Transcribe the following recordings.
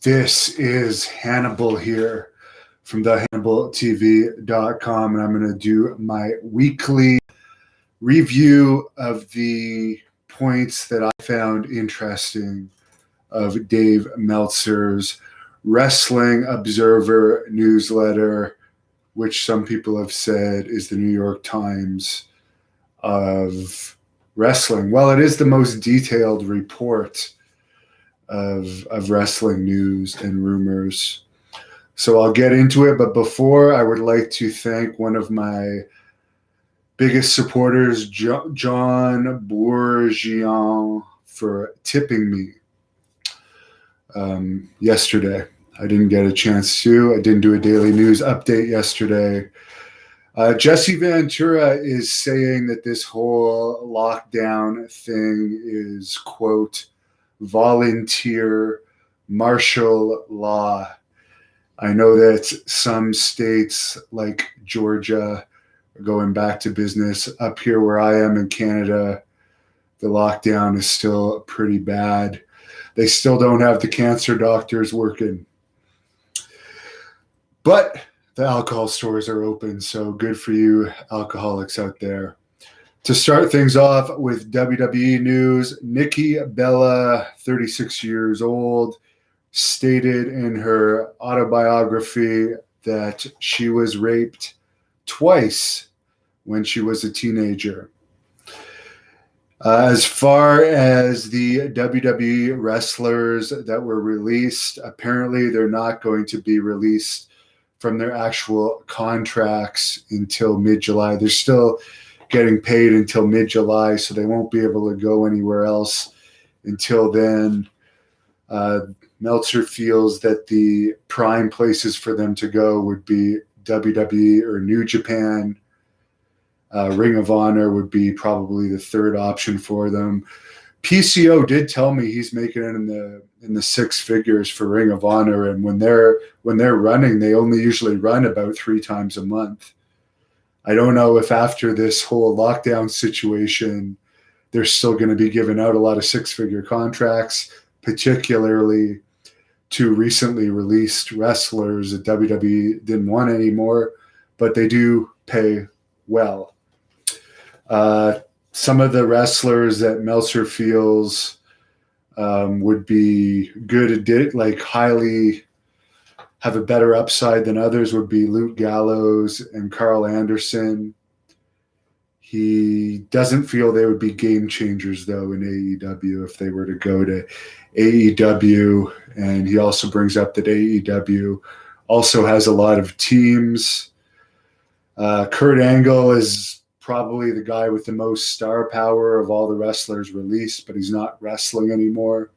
This is Hannibal here from the HannibalTV.com, and I'm going to do my weekly review of the points that I found interesting of Dave Meltzer's Wrestling Observer newsletter, which some people have said is the New York Times of wrestling. Well, it is the most detailed report of wrestling news and rumors. So I'll get into it, but before, I would like to thank one of my biggest supporters, John Bourgian, for tipping me yesterday. I didn't get a chance to. I didn't do a daily news update yesterday. Jesse Ventura is saying that this whole lockdown thing is, quote, volunteer martial law. I know that some states like Georgia are going back to business. Up here where I am in Canada, the lockdown is still pretty bad. They still don't have the cancer doctors working. But the alcohol stores are open, so good for you alcoholics out there. To start things off with WWE news, Nikki Bella, 36 years old, stated in her autobiography that she was raped twice when she was a teenager. As far as the WWE wrestlers that were released, apparently they're not going to be released from their actual contracts until mid-July. They're still getting paid until mid-July, so they won't be able to go anywhere else until then. Meltzer feels that the prime places for them to go would be WWE or New Japan. Ring of Honor would be probably the third option for them. PCO did tell me he's making it in the six figures for Ring of Honor, and when they're running, they only usually run about 3 times a month. I don't know if after this whole lockdown situation, they're still going to be giving out a lot of six-figure contracts, particularly to recently released wrestlers that WWE didn't want anymore, but they do pay well. Some of the wrestlers that Meltzer feels would be good, like highly have a better upside than others would be Luke Gallows and Carl Anderson. He doesn't feel they would be game changers, though, in AEW if they were to go to AEW. And he also brings up that AEW also has a lot of teams. Kurt Angle is probably the guy with the most star power of all the wrestlers released, but he's not wrestling anymore.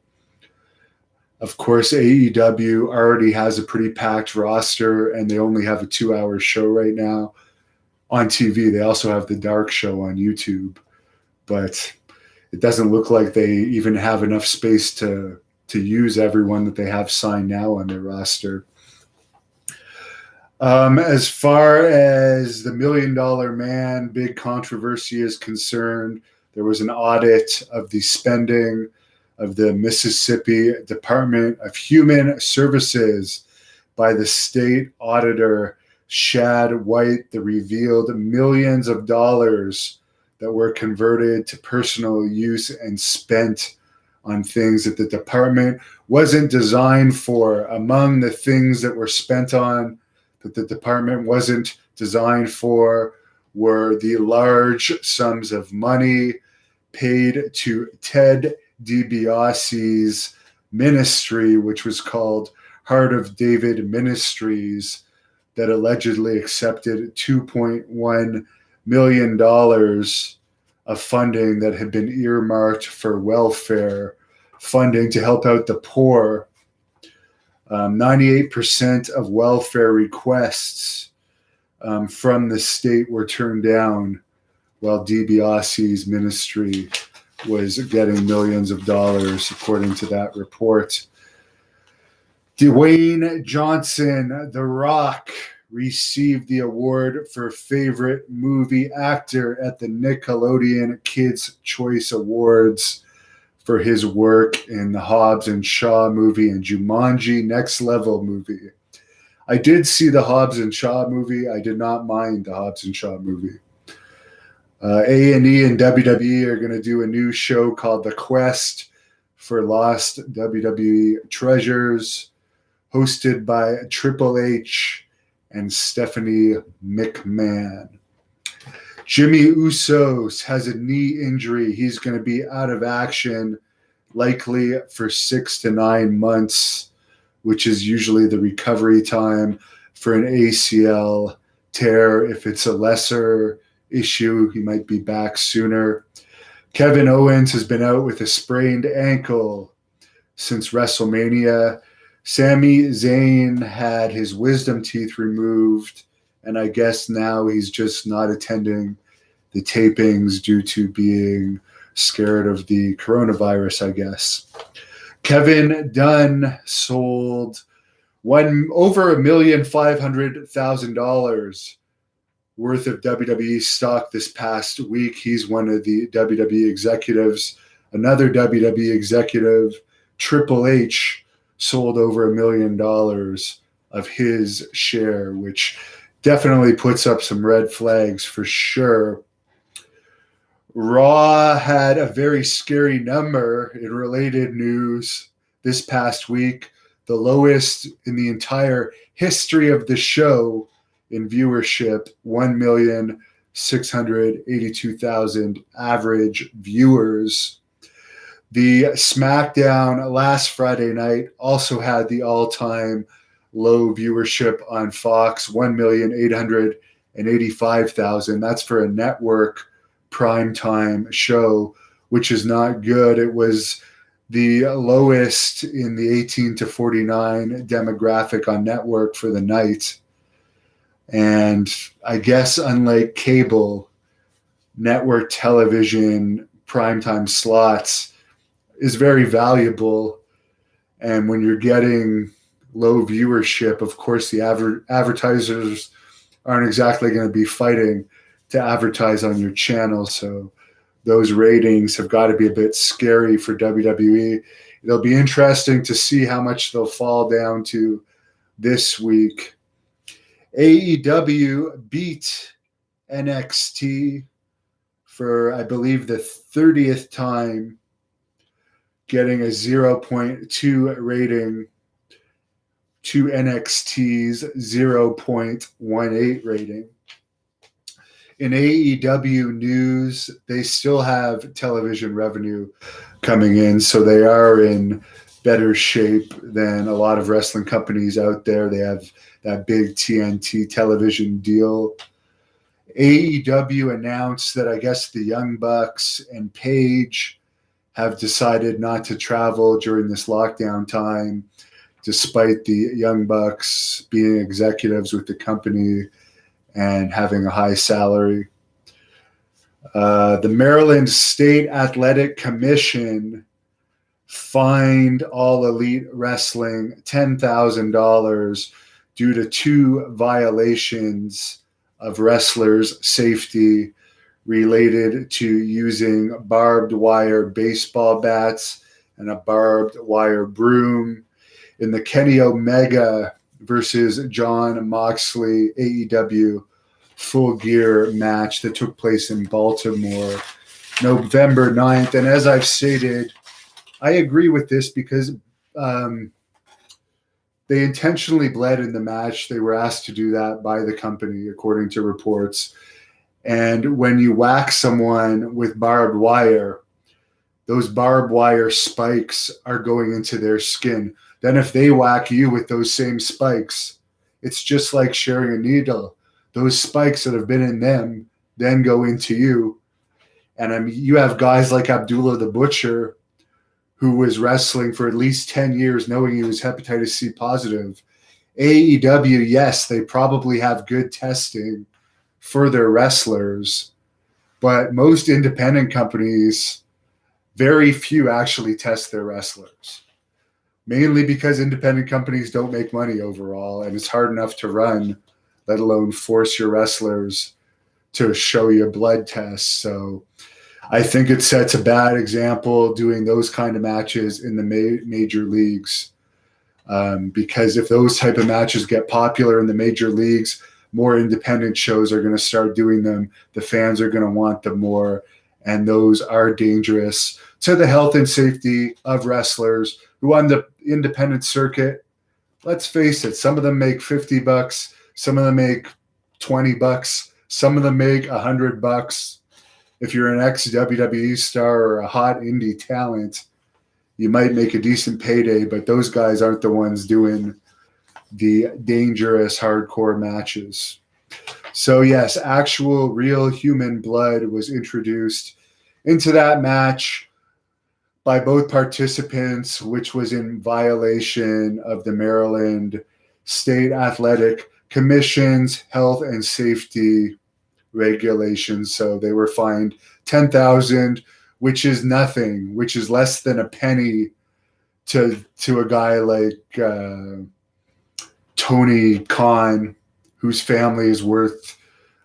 Of course, AEW already has a pretty packed roster, and they only have a 2-hour show right now on TV. They also have the dark show on YouTube, but it doesn't look like they even have enough space to use everyone that they have signed now on their roster. As far as the $1 Million Man, big controversy is concerned, there was an audit of the spending of the Mississippi Department of Human Services by the state auditor, Shad White, that revealed millions of dollars that were converted to personal use and spent on things that the department wasn't designed for. Among the things that were spent on that the department wasn't designed for were the large sums of money paid to Ted DiBiase's ministry, which was called Heart of David Ministries, that allegedly accepted $2.1 million of funding that had been earmarked for welfare funding to help out the poor. 98% of welfare requests from the state were turned down, while DiBiase's ministry was getting millions of dollars, according to that report. Dwayne Johnson, The Rock, received the award for favorite movie actor at the Nickelodeon Kids' Choice Awards for his work in the Hobbs and Shaw movie and Jumanji Next Level movie. I did see the Hobbs and Shaw movie. I did not mind the Hobbs and Shaw movie. A&E and WWE are going to do a new show called The Quest for Lost WWE Treasures, hosted by Triple H and Stephanie McMahon. Jimmy Usos has a knee injury. He's going to be out of action likely for 6 to 9 months, which is usually the recovery time for an ACL tear. If it's a lesser issue, he might be back sooner. Kevin Owens has been out with a sprained ankle since WrestleMania. Sami Zayn had his wisdom teeth removed, and I guess now he's just not attending the tapings due to being scared of the coronavirus, I guess. Kevin Dunn sold over $1,500,000 worth of WWE stock this past week. He's one of the WWE executives. Another WWE executive, Triple H, sold over $1 million of his share, which definitely puts up some red flags for sure. Raw had a very scary number in related news this past week, the lowest in the entire history of the show in viewership, 1,682,000 average viewers. The SmackDown last Friday night also had the all-time low viewership on Fox, 1,885,000. That's for a network primetime show, which is not good. It was the lowest in the 18 to 49 demographic on network for the night. And I guess unlike cable, network television primetime slots is very valuable. And when you're getting low viewership, of course, the advertisers aren't exactly going to be fighting to advertise on your channel. So those ratings have got to be a bit scary for WWE. It'll be interesting to see how much they'll fall down to this week. AEW beat NXT for, I believe, the 30th time, getting a 0.2 rating to NXT's 0.18 rating. In AEW news, they still have television revenue coming in, so they are in better shape than a lot of wrestling companies out there. They have that big TNT television deal. AEW announced that I guess the Young Bucks and Paige have decided not to travel during this lockdown time, despite the Young Bucks being executives with the company and having a high salary. The Maryland State Athletic Commission fined All Elite Wrestling $10,000 due to 2 violations of wrestlers' safety related to using barbed wire baseball bats and a barbed wire broom in the Kenny Omega versus Jon Moxley AEW Full Gear match that took place in Baltimore, November 9th. And as I've stated, I agree with this because they intentionally bled in the match. They were asked to do that by the company, according to reports. And when you whack someone with barbed wire, those barbed wire spikes are going into their skin. Then if they whack you with those same spikes, it's just like sharing a needle. Those spikes that have been in them then go into you. And I mean, you have guys like Abdullah the Butcher, who was wrestling for at least 10 years knowing he was hepatitis C positive. AEW, yes, they probably have good testing for their wrestlers, but most independent companies, very few actually test their wrestlers, mainly because independent companies don't make money overall, and it's hard enough to run, let alone force your wrestlers to show you blood tests. So I think it sets a bad example doing those kind of matches in the major leagues. Because if those type of matches get popular in the major leagues, more independent shows are going to start doing them. The fans are going to want them more, and those are dangerous to the health and safety of wrestlers who on the independent circuit, let's face it, some of them make $50, some of them make $20, some of them make $100. If you're an ex-WWE star or a hot indie talent, you might make a decent payday, but those guys aren't the ones doing the dangerous hardcore matches. So yes, actual real human blood was introduced into that match by both participants, which was in violation of the Maryland State Athletic Commission's health and safety regulations. So they were fined $10,000, which is nothing, which is less than a penny to a guy like Tony Khan, whose family is worth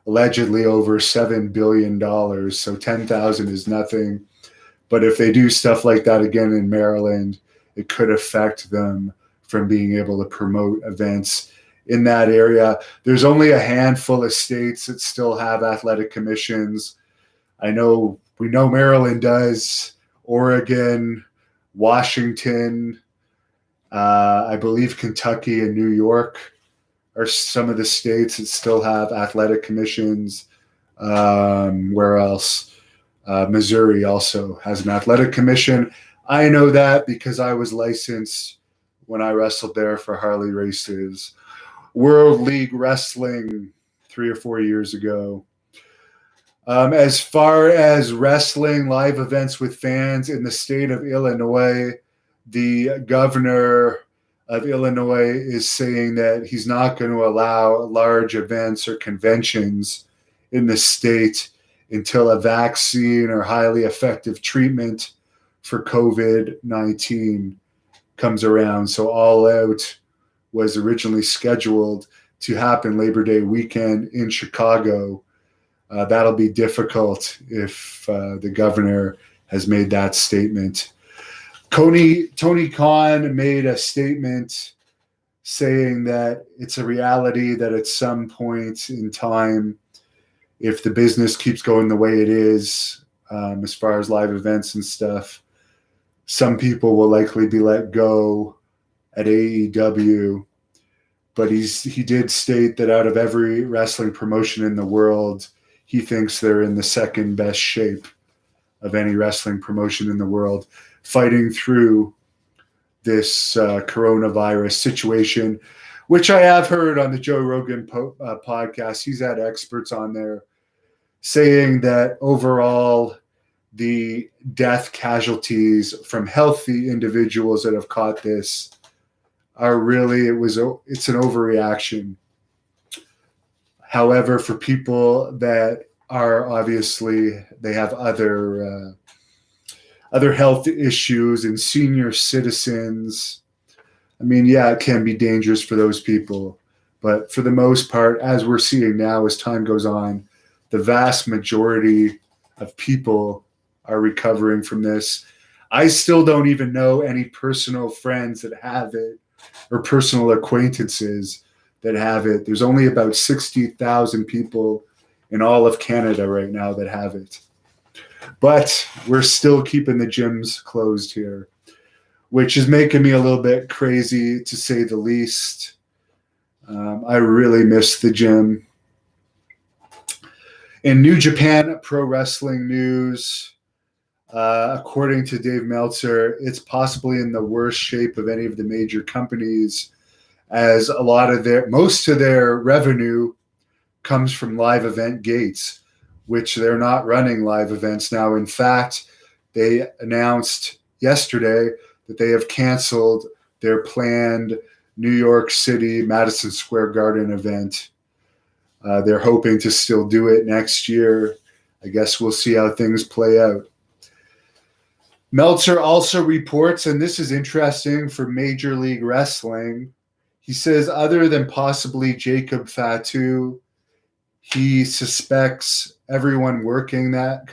allegedly over $7 billion. So $10,000 is nothing. But if they do stuff like that again in Maryland, it could affect them from being able to promote events in that area. There's only a handful of states that still have athletic commissions. We know Maryland does, Oregon, Washington, I believe Kentucky and New York are some of the states that still have athletic commissions. Where else? Missouri also has an athletic commission. I know that because I was licensed when I wrestled there for Harley Race's World League Wrestling 3 or 4 years ago. As far as wrestling live events with fans in the state of Illinois, the governor of Illinois is saying that he's not going to allow large events or conventions in the state until a vaccine or highly effective treatment for COVID-19 comes around. So All Out was originally scheduled to happen Labor Day weekend in Chicago. That'll be difficult if the governor has made that statement. Tony Khan made a statement saying that it's a reality that at some point in time, if the business keeps going the way it is, as far as live events and stuff, some people will likely be let go at AEW. But he did state that out of every wrestling promotion in the world, he thinks they're in the second best shape of any wrestling promotion in the world, fighting through this coronavirus situation, which I have heard on the Joe Rogan podcast. He's had experts on there saying that overall the death casualties from healthy individuals that have caught this are really, it's an overreaction. However, for people that are obviously, they have other health issues and senior citizens, I mean, yeah, it can be dangerous for those people. But for the most part, as we're seeing now, as time goes on, the vast majority of people are recovering from this. I still don't even know any personal friends that have it or personal acquaintances that have it. There's only about 60,000 people in all of Canada right now that have it. But we're still keeping the gyms closed here, which is making me a little bit crazy, to say the least. I really miss the gym. In New Japan Pro Wrestling news, according to Dave Meltzer, it's possibly in the worst shape of any of the major companies, as most of their revenue comes from live event gates, which they're not running live events now. In fact, they announced yesterday that they have canceled their planned New York City Madison Square Garden event. They're hoping to still do it next year. I guess we'll see how things play out. Meltzer also reports, and this is interesting for Major League Wrestling, he says other than possibly Jacob Fatu, he suspects everyone working that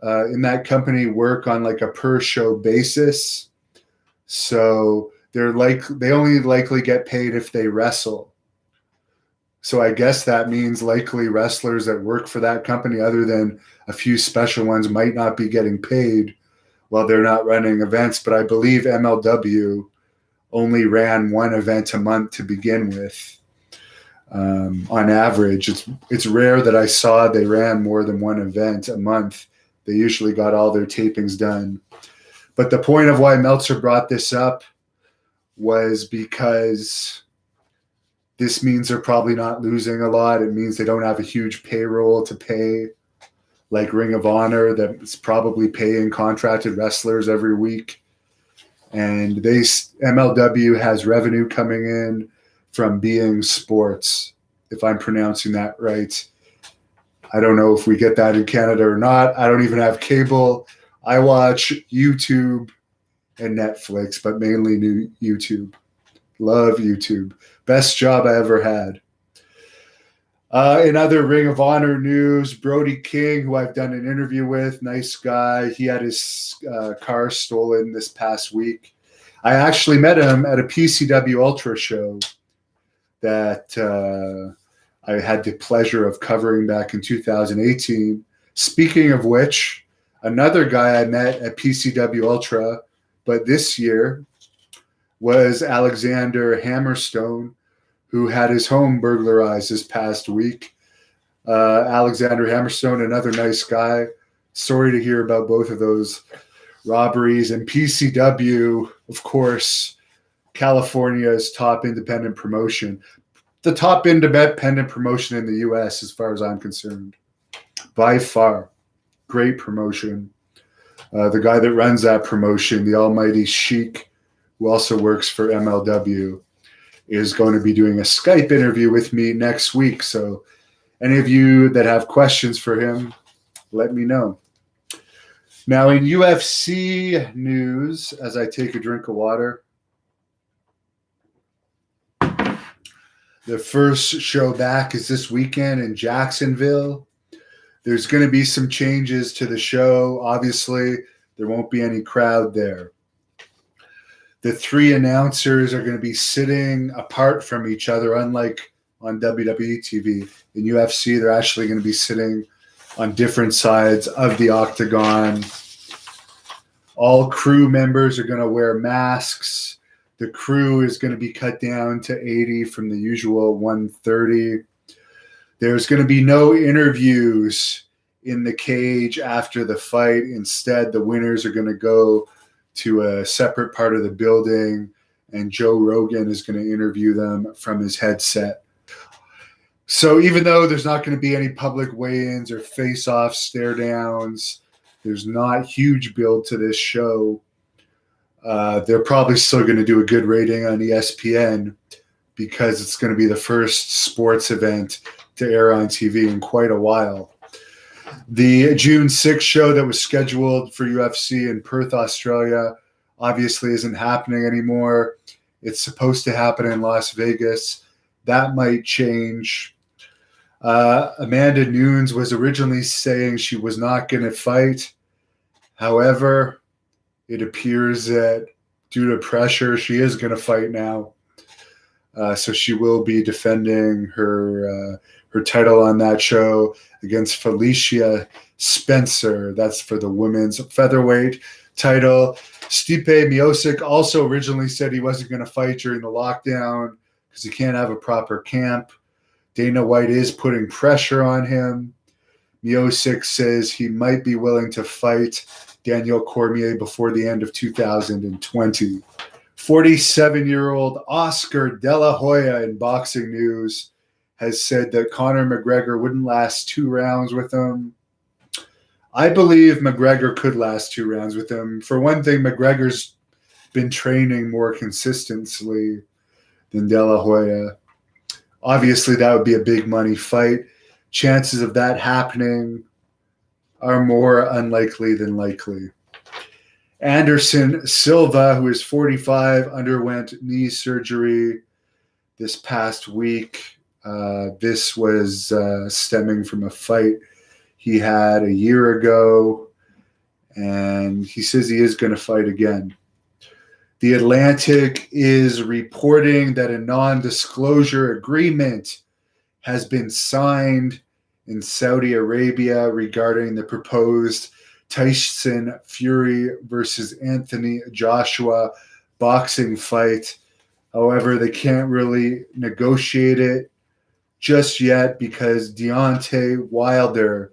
in that company work on like a per show basis. So they only likely get paid if they wrestle. So I guess that means likely wrestlers that work for that company, other than a few special ones, might not be getting paid while they're not running events. But I believe MLW only ran one event a month to begin with. On average, it's rare that I saw they ran more than one event a month. They usually got all their tapings done. But the point of why Meltzer brought this up was because this means they're probably not losing a lot. It means they don't have a huge payroll to pay, like Ring of Honor, that's probably paying contracted wrestlers every week. And MLW has revenue coming in from Being Sports, if I'm pronouncing that right. I don't know if we get that in Canada or not. I don't even have cable. I watch YouTube and Netflix, but mainly YouTube. Love YouTube. Best job I ever had. In other Ring of Honor news, Brody King, who I've done an interview with, nice guy. He had his car stolen this past week. I actually met him at a PCW Ultra show that I had the pleasure of covering back in 2018. Speaking of which, another guy I met at PCW Ultra, but this year, was Alexander Hammerstone, who had his home burglarized this past week. Alexander Hammerstone, another nice guy. Sorry to hear about both of those robberies. And PCW, of course, California's top independent promotion. The top independent promotion in the U.S., as far as I'm concerned. By far. Great promotion. The guy that runs that promotion, the almighty Sheik, who also works for MLW, is going to be doing a Skype interview with me next week. So any of you that have questions for him, let me know. Now, in UFC news, as I take a drink of water, the first show back is this weekend in Jacksonville. There's going to be some changes to the show. Obviously, there won't be any crowd there. The three announcers are going to be sitting apart from each other, unlike on WWE TV. In UFC, they're actually going to be sitting on different sides of the octagon. All crew members are going to wear masks. The crew is going to be cut down to 80 from the usual 130. There's going to be no interviews in the cage after the fight. Instead, the winners are going to go to a separate part of the building, and Joe Rogan is going to interview them from his headset. So even though there's not going to be any public weigh-ins or face-offs, stare-downs, there's not huge build to this show. They're probably still going to do a good rating on ESPN because it's going to be the first sports event to air on TV in quite a while. The June 6th show that was scheduled for UFC in Perth, Australia, obviously isn't happening anymore. It's supposed to happen in Las Vegas. That might change. Amanda Nunes was originally saying she was not going to fight. However, it appears that due to pressure, she is going to fight now. So she will be defending her title on that show against Felicia Spencer. That's for the women's featherweight title. Stipe Miocic also originally said he wasn't going to fight during the lockdown because he can't have a proper camp. Dana White is putting pressure on him. Miocic says he might be willing to fight Daniel Cormier before the end of 2020. 47-year-old Oscar De La Hoya, in boxing news, has said that Conor McGregor wouldn't last 2 rounds with him. I believe McGregor could last 2 rounds with him. For one thing, McGregor's been training more consistently than De La Hoya. Obviously, that would be a big money fight. Chances of that happening are more unlikely than likely. Anderson Silva, who is 45, underwent knee surgery this past week. This was stemming from a fight he had a year ago. and he says he is going to fight again. The Atlantic is reporting that a non-disclosure agreement has been signed in Saudi Arabia regarding the proposed Tyson Fury versus Anthony Joshua boxing fight. However, they can't really negotiate it just yet because Deontay Wilder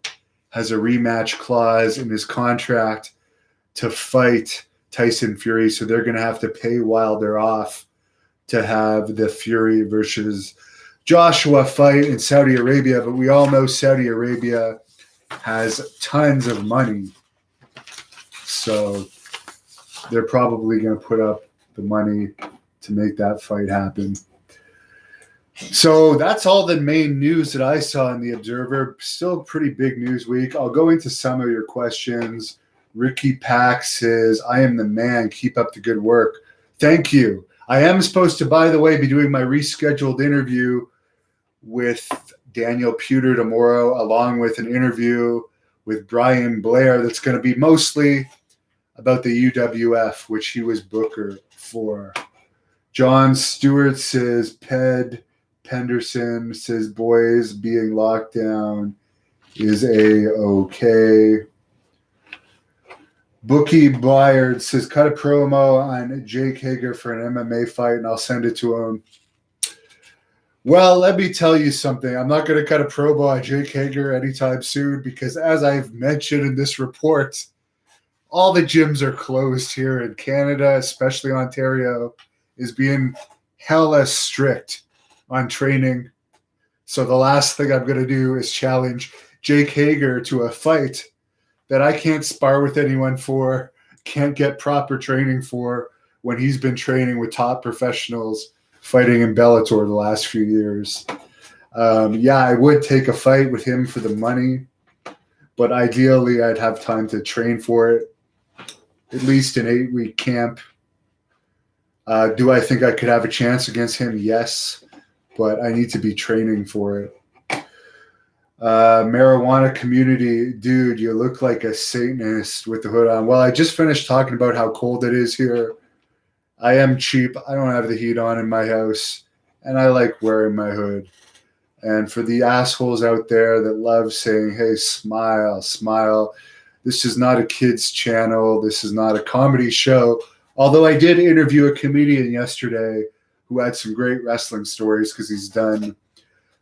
has a rematch clause in his contract to fight Tyson Fury, so they're going to have to pay Wilder off to have the Fury versus Joshua fight in Saudi Arabia. But we all know Saudi Arabia has tons of money, so they're probably going to put up the money to make that fight happen. So that's all the main news that I saw in the Observer. Still a pretty big news week. I'll go into some of your questions. Ricky Pack says, I am the man. Keep up the good work. Thank you. I am supposed to, by the way, be doing my rescheduled interview with Daniel Pewter tomorrow, along with an interview with Brian Blair that's going to be mostly about the UWF, which he was booker for. John Stewart says, Penderson says, boys being locked down is A-okay. Bookie Byard says, cut a promo on Jake Hager for an MMA fight, and I'll send it to him. Well, let me tell you something. I'm not going to cut a promo on Jake Hager anytime soon because, as I've mentioned in this report, all the gyms are closed here in Canada, especially Ontario, is being hella strict on training. So the last thing I'm going to do is challenge Jake Hager to a fight that I can't spar with anyone for, can't get proper training for when he's been training with top professionals fighting in Bellator the last few years. I would take a fight with him for the money, but ideally I'd have time to train for it, at least an 8-week camp. Do I think I could have a chance against him? Yes, but I need to be training for it. Marijuana community, dude, you look like a Satanist with the hood on. Well, I just finished talking about how cold it is here. I am cheap. I don't have the heat on in my house, and I like wearing my hood. And for the assholes out there that love saying, hey, smile, smile, this is not a kids channel. This is not a comedy show. Although I did interview a comedian yesterday who had some great wrestling stories because he's done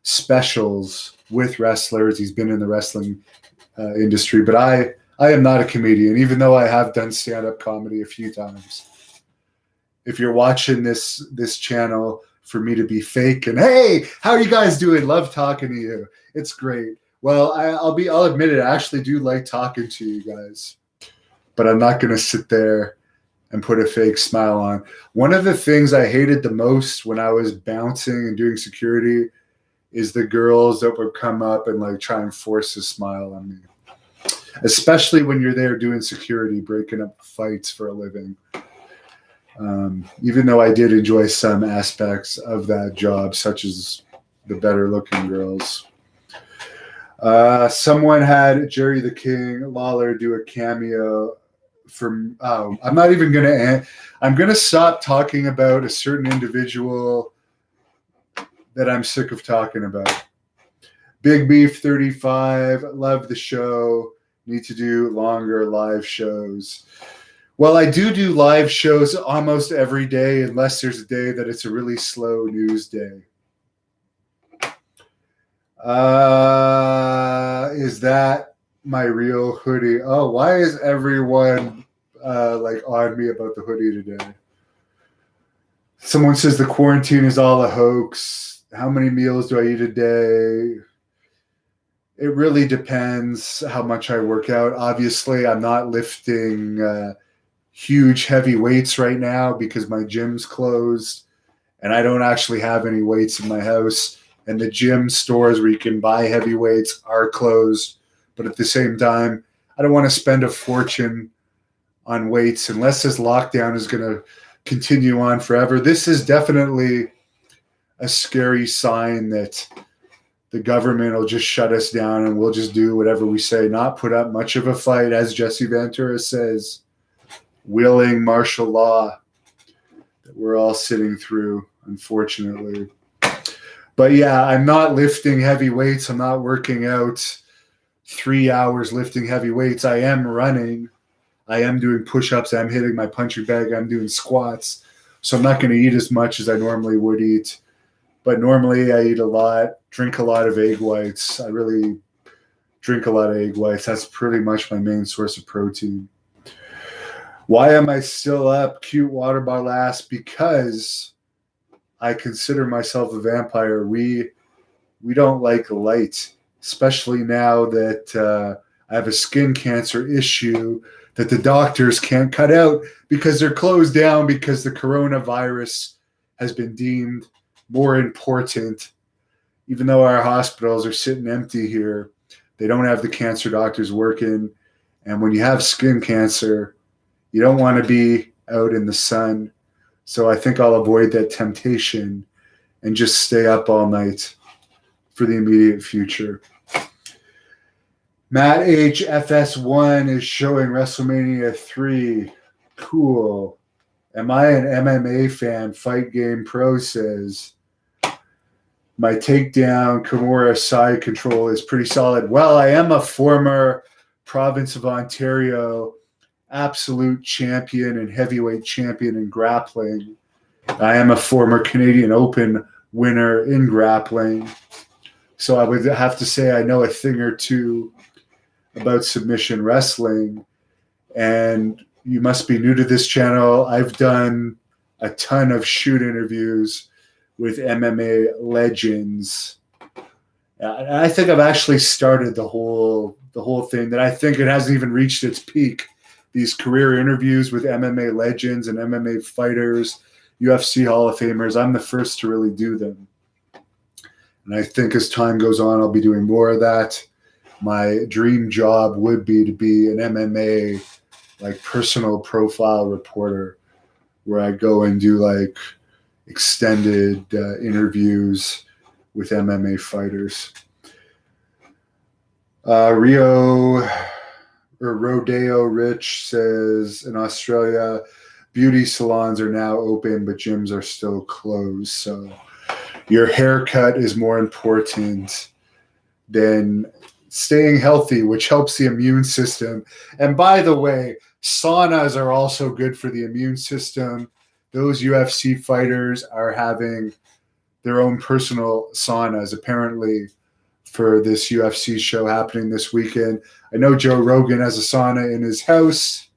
specials with wrestlers. He's been in the wrestling industry. But I am not a comedian, even though I have done stand-up comedy a few times. If you're watching this channel for me to be fake and, hey, how are you guys doing? Love talking to you. It's great. Well, I'll admit it. I actually do like talking to you guys. But I'm not going to sit there and put a fake smile on. One of the things I hated the most when I was bouncing and doing security is the girls that would come up and like try and force a smile on me, especially when you're there doing security, breaking up fights for a living. Even though I did enjoy some aspects of that job, such as the better looking girls. Someone had Jerry the King Lawler do a cameo from, I'm not even going to, I'm going to stop talking about a certain individual that I'm sick of talking about. Big Beef 35, love the show, need to do longer live shows. Well, I do live shows almost every day, unless there's a day that it's a really slow news day. Is that my real hoodie? Oh, why is everyone like on me about the hoodie today? Someone says the quarantine is all a hoax. How many meals do I eat a day? It really depends how much I work out. Obviously, I'm not lifting huge heavy weights right now because my gym's closed and I don't actually have any weights in my house. And the gym stores where you can buy heavy weights are closed. But at the same time, I don't want to spend a fortune on weights unless this lockdown is going to continue on forever. This is definitely a scary sign that the government will just shut us down and we'll just do whatever we say, not put up much of a fight, as Jesse Ventura says, willing martial law that we're all sitting through, unfortunately. But yeah, I'm not lifting heavy weights. I'm not working out 3 hours lifting heavy weights. I am running. I am doing push-ups. I'm hitting my punching bag. I'm doing squats. So I'm not going to eat as much as I normally would eat. But normally I eat a lot, drink a lot of egg whites. I really drink a lot of egg whites. That's pretty much my main source of protein. Why am I still up? Cute water bottle ass. Because I consider myself a vampire. We don't like light, especially now that I have a skin cancer issue that the doctors can't cut out because they're closed down because the coronavirus has been deemed more important. Even though our hospitals are sitting empty here, they don't have the cancer doctors working. And when you have skin cancer, you don't want to be out in the sun. So I think I'll avoid that temptation and just stay up all night for the immediate future. Matt H. FS1 is showing WrestleMania 3. Cool. Am I an MMA fan? Fight Game Pro says, my takedown Kimura side control is pretty solid. Well, I am a former province of Ontario absolute champion and heavyweight champion in grappling. I am a former Canadian Open winner in grappling. So I would have to say I know a thing or two about submission wrestling. And you must be new to this channel. I've done a ton of shoot interviews with MMA legends. I think I've actually started the whole thing that I think it hasn't even reached its peak. These career interviews with MMA legends and MMA fighters, UFC Hall of Famers. I'm the first to really do them. And I think as time goes on, I'll be doing more of that. My dream job would be to be an MMA like personal profile reporter where I go and do like extended interviews with MMA fighters. Rodeo Rich says in Australia, beauty salons are now open, but gyms are still closed. So your haircut is more important than staying healthy, which helps the immune system. And by the way, saunas are also good for the immune system. Those UFC fighters are having their own personal saunas, apparently, for this UFC show happening this weekend. I know Joe Rogan has a sauna in his house.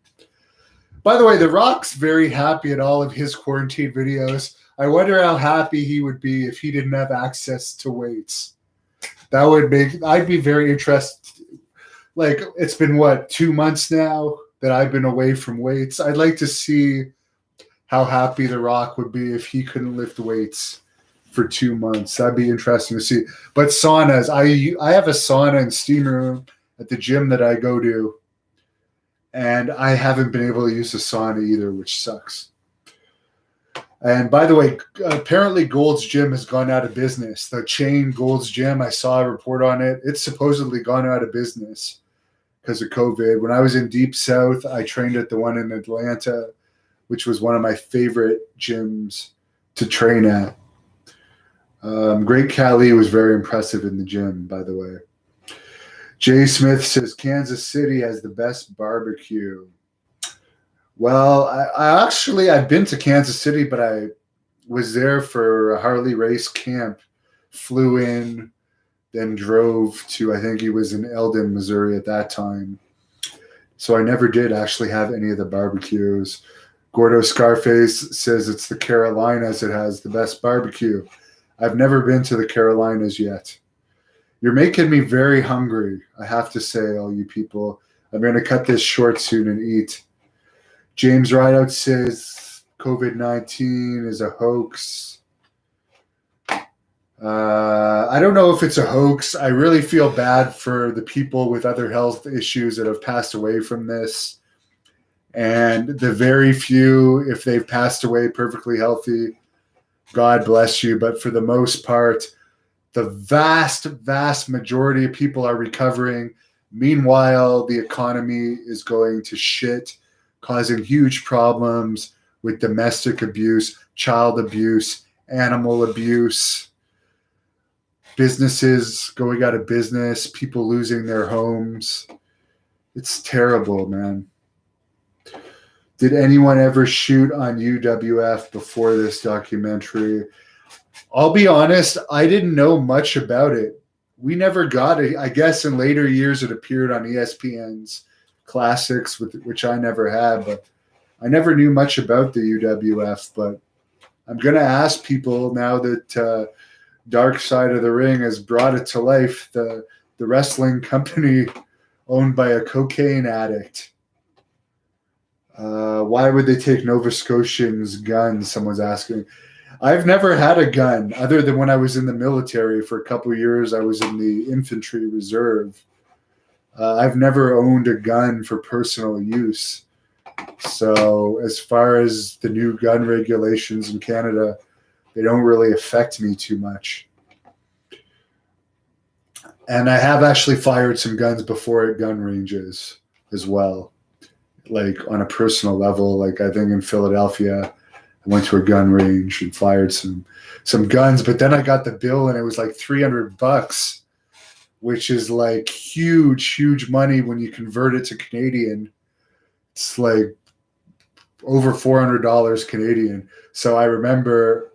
By the way, The Rock's very happy at all of his quarantine videos. I wonder how happy he would be if he didn't have access to weights. That would I'd be very interested. Like, it's been, 2 months now that I've been away from weights. I'd like to see how happy The Rock would be if he couldn't lift weights for 2 months. That'd be interesting to see. But saunas, I have a sauna and steam room at the gym that I go to, and I haven't been able to use the sauna either, which sucks. And by the way, apparently Gold's Gym has gone out of business. The chain Gold's Gym, I saw a report on it. It's supposedly gone out of business because of COVID. When I was in Deep South, I trained at the one in Atlanta, which was one of my favorite gyms to train at. Great Khali was very impressive in the gym, by the way. Jay Smith says Kansas City has the best barbecue. Well, I've been to Kansas City, but I was there for a Harley race camp, flew in, then drove to, I think he was in Eldon, Missouri at that time. So I never did actually have any of the barbecues. Gordo Scarface says it's the Carolinas that has the best barbecue. I've never been to the Carolinas yet. You're making me very hungry, I have to say, all you people. I'm going to cut this short soon and eat. James Rideout says COVID-19 is a hoax. I don't know if it's a hoax. I really feel bad for the people with other health issues that have passed away from this. And the very few, if they've passed away perfectly healthy, God bless you. But for the most part, The vast majority of people are recovering. Meanwhile, the economy is going to shit, causing huge problems with domestic abuse, child abuse, animal abuse, businesses going out of business, people losing their homes. It's terrible, man. Did anyone ever shoot on UWF before this documentary? I'll be honest, I didn't know much about it. We never got it. I guess in later years it appeared on ESPN's Classics, which I never had, but I never knew much about the UWF. But I'm going to ask people now that Dark Side of the Ring has brought it to life, the wrestling company owned by a cocaine addict. Why would they take Nova Scotians' guns? Someone's asking. I've never had a gun other than when I was in the military for a couple of years. I was in the infantry reserve. I've never owned a gun for personal use. So as far as the new gun regulations in Canada, they don't really affect me too much. And I have actually fired some guns before at gun ranges as well, like on a personal level. Like I think in Philadelphia, I went to a gun range and fired some guns, but then I got the bill and it was like $300, which is like huge money when you convert it to Canadian. It's like over $400 Canadian. So I remember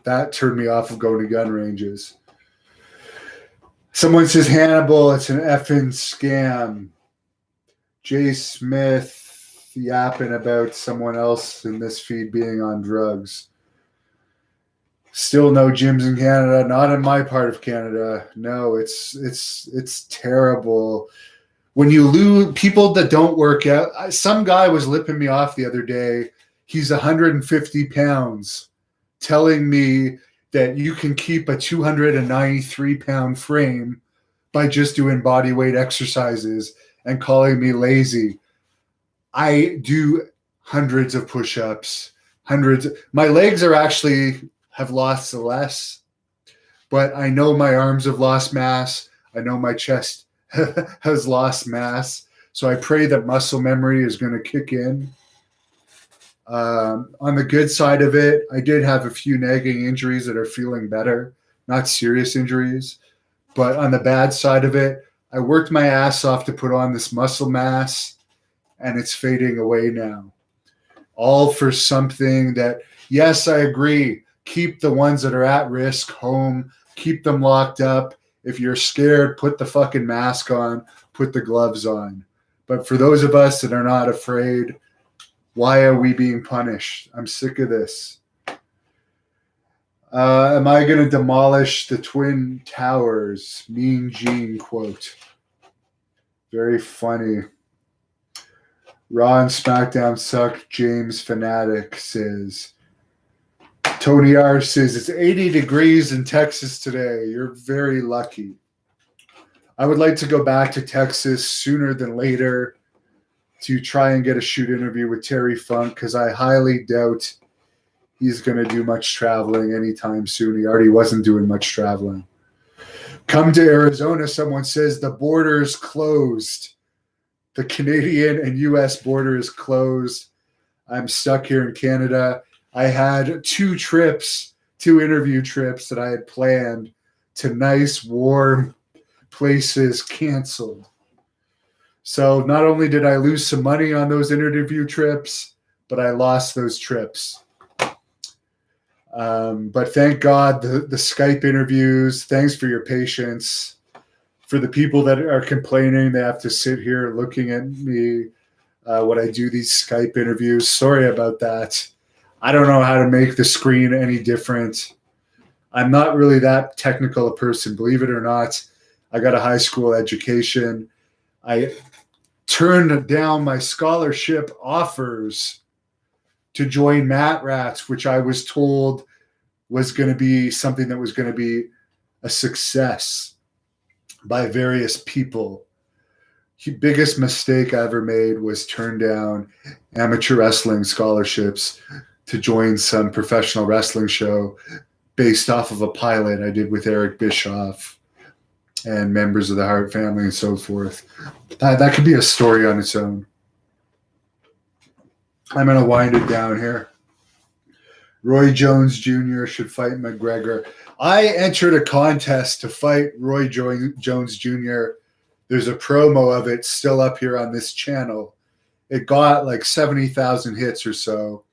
that turned me off of going to gun ranges. Someone says, Hannibal, it's an effing scam. Jay Smith yapping about someone else in this feed being on drugs. Still no gyms in Canada, not in my part of Canada. No, it's terrible. When you lose people that don't work out, some guy was lipping me off the other day. He's 150 pounds, telling me that you can keep a 293-pound frame by just doing body weight exercises and calling me lazy. I do hundreds of push-ups, hundreds. My legs are actually have lost less, but I know my arms have lost mass. I know my chest has lost mass. So I pray that muscle memory is going to kick in. On the good side of it, I did have a few nagging injuries that are feeling better, not serious injuries. But on the bad side of it, I worked my ass off to put on this muscle mass, and it's fading away now. All for something that, yes, I agree, keep the ones that are at risk home, keep them locked up. If you're scared, put the fucking mask on, put the gloves on. But for those of us that are not afraid, why are we being punished? I'm sick of this. Am I going to demolish the Twin Towers? Mean Gene quote. Very funny. Raw and SmackDown suck. James Fanatic says. Tony R says, it's 80 degrees in Texas today. You're very lucky. I would like to go back to Texas sooner than later to try and get a shoot interview with Terry Funk, because I highly doubt he's going to do much traveling anytime soon. He already wasn't doing much traveling. Come to Arizona, someone says the border is closed. The Canadian and U.S. border is closed. I'm stuck here in Canada. I had two interview trips that I had planned to nice, warm places canceled. So not only did I lose some money on those interview trips, but I lost those trips. But thank God the Skype interviews, thanks for your patience. For the people that are complaining, they have to sit here looking at me when I do these Skype interviews. Sorry about that. I don't know how to make the screen any different. I'm not really that technical a person, believe it or not. I got a high school education. I turned down my scholarship offers to join Mat Rats, which I was told was going to be something that was going to be a success by various people. The biggest mistake I ever made was turn down amateur wrestling scholarships to join some professional wrestling show based off of a pilot I did with Eric Bischoff and members of the Hart family and so forth. That could be a story on its own. I'm going to wind it down here. Roy Jones Jr. should fight McGregor. I entered a contest to fight Roy Jones Jr. There's a promo of it still up here on this channel. It got like 70,000 hits or so.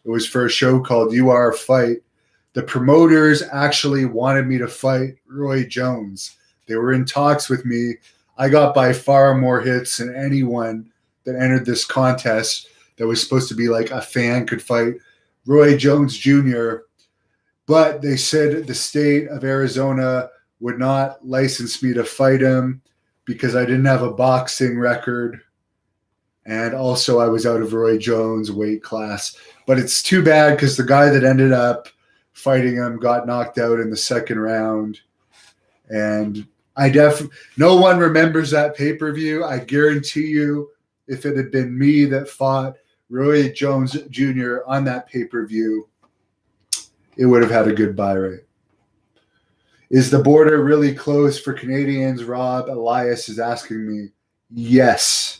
It was for a show called You Are a Fight. The promoters actually wanted me to fight Roy Jones. They were in talks with me. I got by far more hits than anyone that entered this contest that was supposed to be like a fan could fight Roy Jones Jr., but they said the state of Arizona would not license me to fight him because I didn't have a boxing record, and also I was out of Roy Jones' weight class. But it's too bad because the guy that ended up fighting him got knocked out in the second round, and no one remembers that pay-per-view. I guarantee you, if it had been me that fought Roy Jones Jr. on that pay-per-view, it would have had a good buy rate. Is the border really closed for Canadians? Rob Elias is asking me. Yes.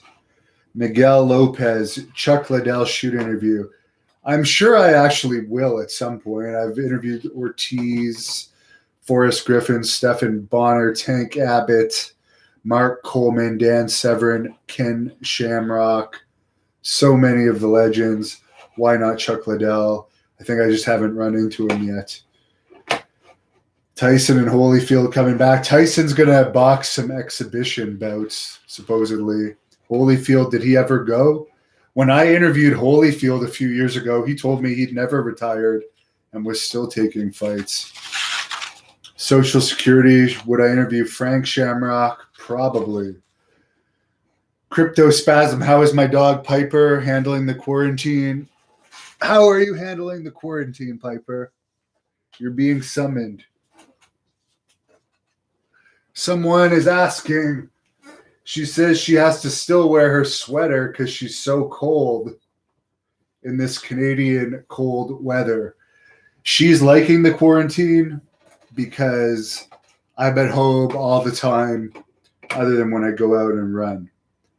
Miguel Lopez, Chuck Liddell shoot interview. I'm sure I actually will at some point. I've interviewed Ortiz, Forrest Griffin, Stephan Bonner, Tank Abbott, Mark Coleman, Dan Severin, Ken Shamrock. So many of the legends. Why not Chuck Liddell? I think I just haven't run into him yet. Tyson and Holyfield coming back. Tyson's going to box some exhibition bouts, supposedly. Holyfield, did he ever go? When I interviewed Holyfield a few years ago, he told me he'd never retired and was still taking fights. Social Security, would I interview Frank Shamrock? Probably. Cryptospasm, how is my dog Piper handling the quarantine? How are you handling the quarantine, Piper? You're being summoned. Someone is asking. She says she has to still wear her sweater because she's so cold in this Canadian cold weather. She's liking the quarantine because I'm at home all the time other than when I go out and run.